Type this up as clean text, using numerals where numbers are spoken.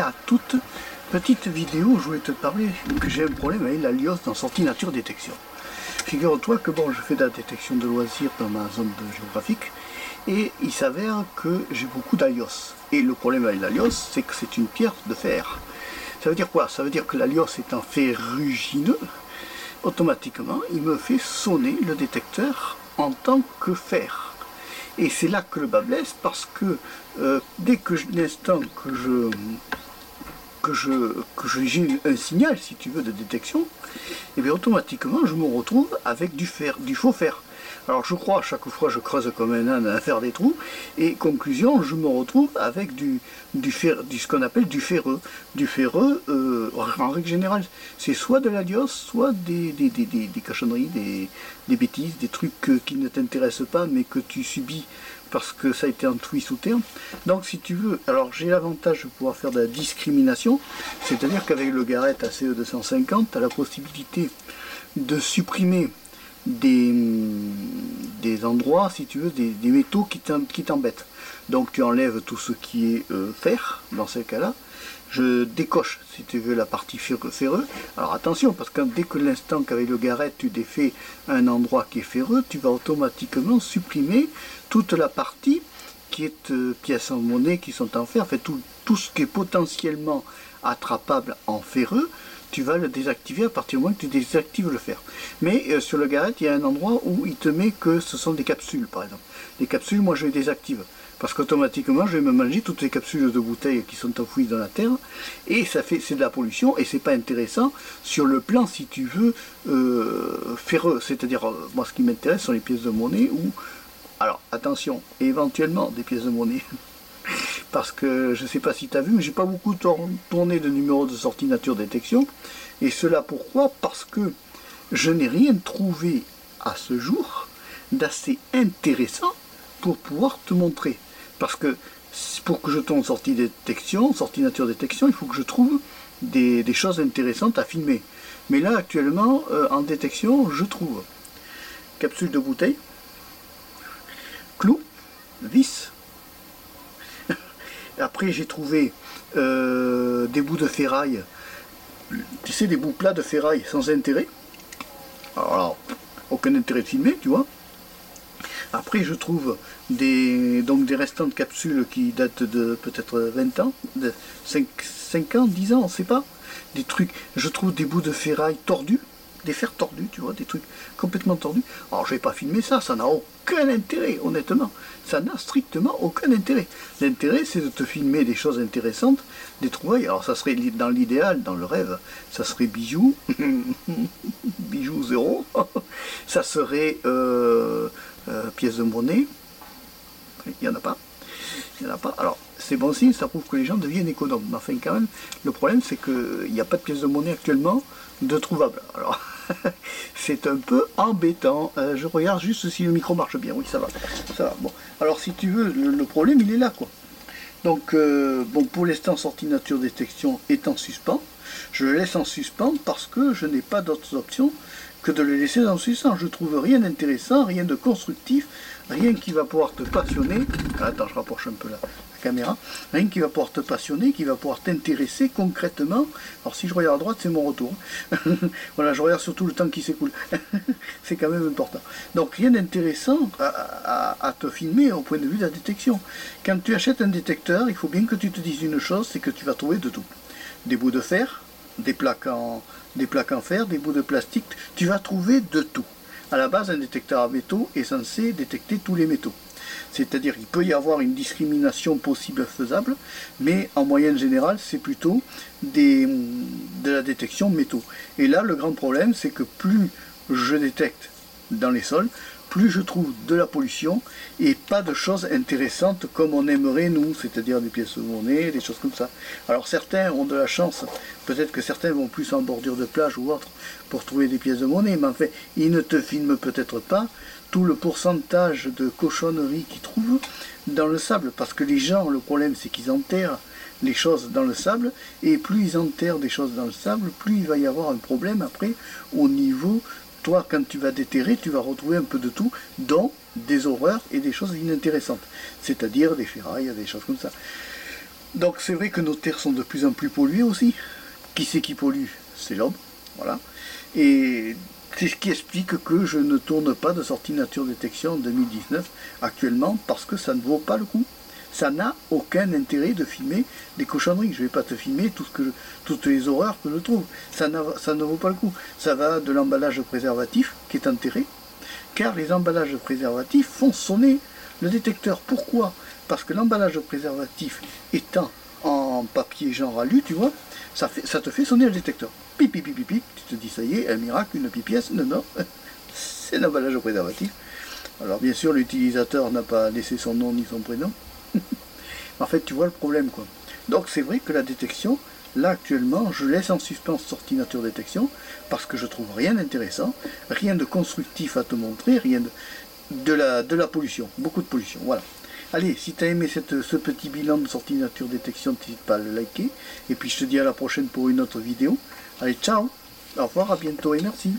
à toute petite vidéo où je voulais te parler que j'ai un problème avec l'alias dans sortie nature détection. Figure-toi que bon, je fais de la détection de loisirs dans ma zone géographique et il s'avère que j'ai beaucoup d'alias. Et le problème avec l'alias, c'est que c'est une pierre de fer. Ça veut dire quoi? Ça veut dire que l'alias étant ferrugineux, automatiquement il me fait sonner le détecteur en tant que fer. Et c'est là que le bas blesse, parce que dès que l'instant que j'ai un signal, si tu veux, de détection, et bien automatiquement je me retrouve avec du fer, du faux fer. Alors je crois, à chaque fois je creuse comme un âne à faire des trous, et conclusion, je me retrouve avec ce qu'on appelle du ferreux. Du ferreux, en règle générale, c'est soit de l'alias, soit des cochonneries, des bêtises, des trucs qui ne t'intéressent pas, mais que tu subis parce que ça a été enfoui sous terre. Donc si tu veux, alors j'ai l'avantage de pouvoir faire de la discrimination, c'est-à-dire qu'avec le Garrett ACE 250, tu as la possibilité de supprimer des endroits, si tu veux, des métaux qui t'embêtent. Donc tu enlèves tout ce qui est fer, dans ces cas-là. Je décoche, si tu veux, la partie ferreux. Alors attention, parce que dès que l'instant qu'avec le Garrett tu défais un endroit qui est ferreux, tu vas automatiquement supprimer toute la partie qui est pièces en monnaie, qui sont en fer, en fait tout ce qui est potentiellement attrapable en ferreux, tu vas le désactiver à partir du moment que tu désactives le fer. Mais sur le Garrett, il y a un endroit où il te met que ce sont des capsules, par exemple. Les capsules, moi je les désactive, parce qu'automatiquement je vais me manger toutes les capsules de bouteilles qui sont enfouies dans la terre, et c'est de la pollution, et c'est pas intéressant sur le plan, si tu veux, ferreux. C'est-à-dire, moi ce qui m'intéresse sont les pièces de monnaie, ou, alors attention, éventuellement des pièces de monnaie. Parce que je ne sais pas si tu as vu, mais j'ai pas beaucoup tourné de numéros de sortie nature détection. Et cela pourquoi? Parce que je n'ai rien trouvé à ce jour d'assez intéressant pour pouvoir te montrer. Parce que pour que je tourne sortie détection, sortie nature détection, il faut que je trouve des choses intéressantes à filmer. Mais là actuellement, en détection, je trouve capsule de bouteille, clous, vis. Après j'ai trouvé des bouts de ferraille, tu sais, des bouts plats de ferraille sans intérêt. Alors aucun intérêt de filmer, tu vois. Après je trouve des restants de capsules qui datent de peut-être 20 ans, de 5 ans, 10 ans, on ne sait pas. Des trucs, je trouve des bouts de ferraille tordus, des fers tordus, tu vois, des trucs complètement tordus. Alors je vais pas filmer ça, ça n'a aucun intérêt, honnêtement. Ça n'a strictement aucun intérêt. L'intérêt, c'est de te filmer des choses intéressantes, des trouvailles. Alors ça serait dans l'idéal, dans le rêve, ça serait bijoux, bijoux zéro, ça serait pièces de monnaie, il n'y en a pas. Il n'y en a pas. Alors, c'est bon signe, ça prouve que les gens deviennent économes. Mais enfin, quand même, le problème, c'est qu'il n'y a pas de pièces de monnaie actuellement de trouvables. Alors, c'est un peu embêtant. Je regarde juste si le micro marche bien. Oui, ça va. Ça va. Bon. Alors, si tu veux, le problème, il est là, quoi. Donc, bon, pour l'instant, sortie nature détection est en suspens. Je le laisse en suspens parce que je n'ai pas d'autres options que de le laisser en suspens. Je trouve rien d'intéressant, rien de constructif, rien qui va pouvoir te passionner. Attends, je rapproche un peu la caméra. Rien qui va pouvoir te passionner, qui va pouvoir t'intéresser concrètement. Alors si je regarde à droite, c'est mon retour. Voilà, je regarde surtout le temps qui s'écoule. C'est quand même important. Donc rien d'intéressant à te filmer au point de vue de la détection. Quand tu achètes un détecteur, il faut bien que tu te dises une chose, c'est que tu vas trouver de tout. Des bouts de fer, des plaques en fer, des bouts de plastique, tu vas trouver de tout. À la base, un détecteur à métaux est censé détecter tous les métaux. C'est-à-dire qu'il peut y avoir une discrimination possible faisable, mais en moyenne générale, c'est plutôt de la détection métaux. Et là, le grand problème, c'est que plus je détecte dans les sols, plus je trouve de la pollution et pas de choses intéressantes comme on aimerait nous, c'est-à-dire des pièces de monnaie, des choses comme ça. Alors certains ont de la chance, peut-être que certains vont plus en bordure de plage ou autre pour trouver des pièces de monnaie, mais en fait, ils ne te filment peut-être pas tout le pourcentage de cochonneries qu'ils trouvent dans le sable, parce que les gens, le problème c'est qu'ils enterrent les choses dans le sable, et plus ils enterrent des choses dans le sable, plus il va y avoir un problème après au niveau. Toi, quand tu vas déterrer, tu vas retrouver un peu de tout, dont des horreurs et des choses inintéressantes, c'est-à-dire des ferrailles, des choses comme ça. Donc c'est vrai que nos terres sont de plus en plus polluées aussi. Qui c'est qui pollue? C'est l'homme, voilà. Et c'est ce qui explique que je ne tourne pas de sortie nature détection en 2019 actuellement, parce que ça ne vaut pas le coup. Ça n'a aucun intérêt de filmer des cochonneries. Je ne vais pas te filmer toutes les horreurs que je trouve. Ça ne vaut pas le coup. Ça va de l'emballage préservatif qui est enterré, car les emballages préservatifs font sonner le détecteur. Pourquoi? Parce que l'emballage préservatif étant en papier genre alu, tu vois, ça te fait sonner le détecteur. Pip, pip, pip, pip, pip. Tu te dis, ça y est, un miracle, une pipièce. Non, non, c'est l'emballage préservatif. Alors bien sûr, l'utilisateur n'a pas laissé son nom ni son prénom. En fait, tu vois le problème, quoi. Donc c'est vrai que la détection, là actuellement, je laisse en suspens sortie nature détection, parce que je trouve rien d'intéressant, rien de constructif à te montrer, rien de la pollution, beaucoup de pollution, voilà. Allez, si tu as aimé ce petit bilan de sortie nature détection, n'hésite pas à le liker, et puis je te dis à la prochaine pour une autre vidéo. Allez, ciao, au revoir, à bientôt et merci.